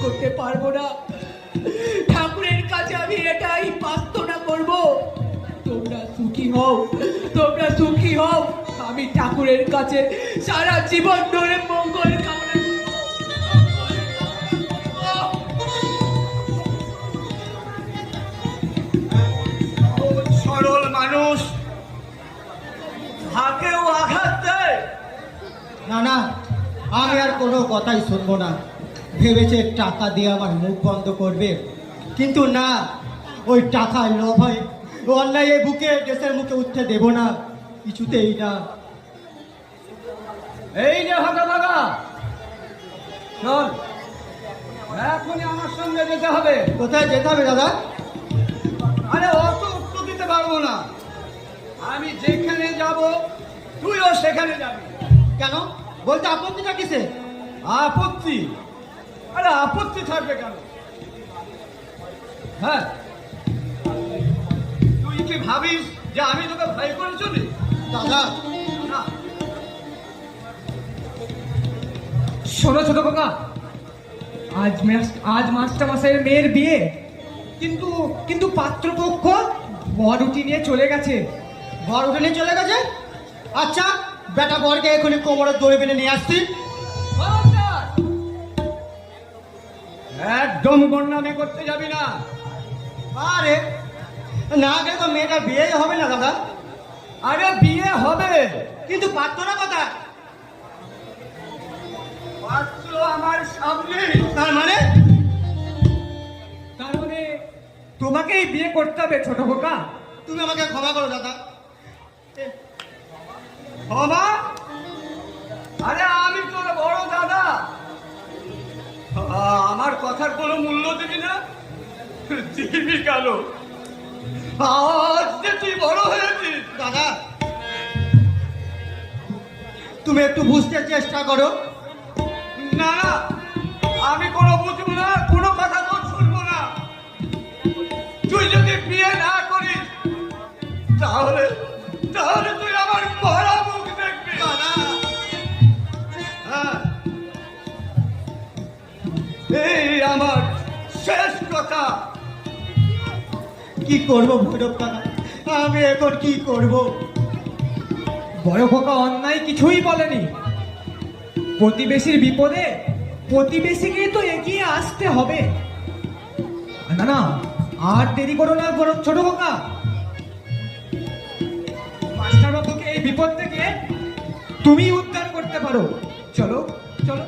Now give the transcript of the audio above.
করতে পারবো না। ঠাকুরের কাছে আমি এটাই প্রার্থনা করব, তোমরা সুখী হও, তোমরা সুখী হও। আমি ঠাকুরের কাছে সারা জীবন ধরে মঙ্গল কামনা করব। সরল মানুষ হাকেও আঘাত দেয়। না না, আমি আর কোনো কথাই শুনবো না। ভেবেছে টাকা দিয়ে আমার মুখ বন্ধ করবে, কিন্তু না, ওই টাকার লোভে অন্যায় বুকে দেশের মুখে উঠতে দেব না, কিছুতেই না। এই যে ভাগা চল, এখনই আমার সঙ্গে যেতে হবে। কোথায় যেতে হবে দাদা? আরে অত উত্তর দিতে পারবো না। আমি যেখানে যাব তুইও সেখানে যাবি। কেন বলতে আপত্তিটা কিসে? আপত্তি? আরে আপত্তি থাকবে কেন? হ্যাঁ, তুই কি ভাবিস যে আমি তোকে ভয় করে চলি? দাদা না, শোনো ছোট কাকা, আজ মাস্টার মশাইয়ের মেয়ের বিয়ে, কিন্তু কিন্তু পাত্রপক্ষ বর উঠি নিয়ে চলে গেছে। ঘর উঠে নিয়ে চলে গেছে? আচ্ছা, বেটা বরকে এখনই কোমরের দড়ি বেঁধে নিয়ে আসছি। একদম বন্যামি করতে যাবি না। আরে না গেলে তো মেয়েটার বিয়ে হবে না দাদা। আরে বিয়ে হবে, কিন্তু পাত্রটা কোথায়? পাত্র আমার সামনে। তার মানে তার মানে তোমাকেই বিয়ে করতে হবে ছোট খোকা। তুমি আমাকে ক্ষমা করো দাদা। বাবা, আরে আমি তোর বড় দাদা, আমার কথার কোনো মূল্য দিবি না? দিবি কেন? আজ যে তুই বড় হয়েছিস। দাদা তুমি একটু বুঝতে চেষ্টা করো। না না, আমি কোনো বুঝবো না, কোনো কথা তোর শুনবো না। তুই যদি বিয়ে না করিস তাহলে তাহলে তুই আমার মরা মুখ দেখবি। দাদা হ্যাঁ, এই আমার শেষ কথা। কি করবো ভৈরব দাদা, আমি এখন কি করব? বড় খোকা অন্যায় কিছুই বলেনি। প্রতিবেশীর বিপদে প্রতিবেশীকে তো এগিয়ে আসতে হবে। না না, আর দেরি করো না বড় ছোট খোকা। মাস্টার বাবুকে এই বিপদ থেকে তুমি উদ্ধার করতে পারো। চলো চলো।